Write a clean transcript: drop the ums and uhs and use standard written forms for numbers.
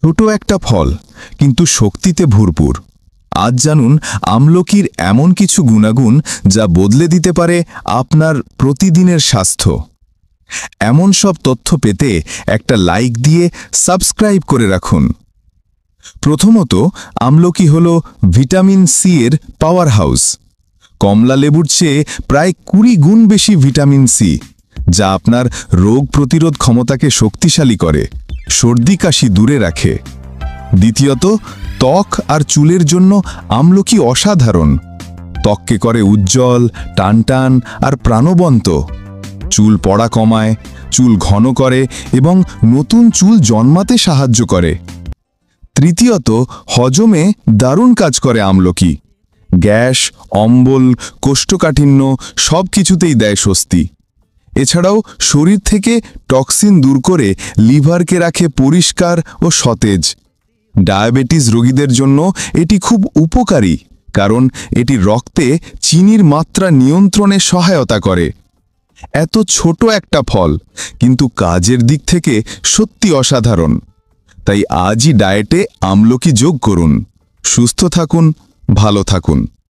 ছোট একটা ফল কিন্তু শক্তিতে ভরপুর। আজ জানুন আমলকির এমন কিছু গুণাগুণ যা বদলে দিতে পারে আপনার প্রতিদিনের স্বাস্থ্য। এমন সব তথ্য পেতে একটা লাইক দিয়ে সাবস্ক্রাইব করে রাখুন। প্রথমত, আমলকি হল ভিটামিন সি এর পাওয়ার হাউস। কমলা লেবুর চেয়ে প্রায় 20 গুণ বেশি ভিটামিন সি, যা আপনার রোগ প্রতিরোধ ক্ষমতাকে শক্তিশালী করে, সর্দি কাশি দূরে রাখে। দ্বিতীয়ত, ত্বক আর চুলের জন্য আমলকি অসাধারণ। ত্বককে করে উজ্জ্বল, টানটান আর প্রাণবন্ত। চুল পড়া কমায়, চুল ঘন করে এবং নতুন চুল জন্মাতে সাহায্য করে। তৃতীয়ত, হজমে দারুণ কাজ করে আমলকি। গ্যাস, অম্বল, কোষ্ঠকাঠিন্য সব কিছুতেই দেয় স্বস্তি। এছাড়াও শরীর থেকে টক্সিন দূর করে লিভারকে রাখে পরিষ্কার ও সতেজ। ডায়াবেটিস রোগীদের জন্য এটি খুব উপকারী, কারণ এটি রক্তে চিনির মাত্রা নিয়ন্ত্রণে সহায়তা করে। এত ছোট একটা ফল, কিন্তু কাজের দিক থেকে সত্যি অসাধারণ। তাই আজই ডায়েটে আমলকি যোগ করুন। সুস্থ থাকুন, ভালো থাকুন।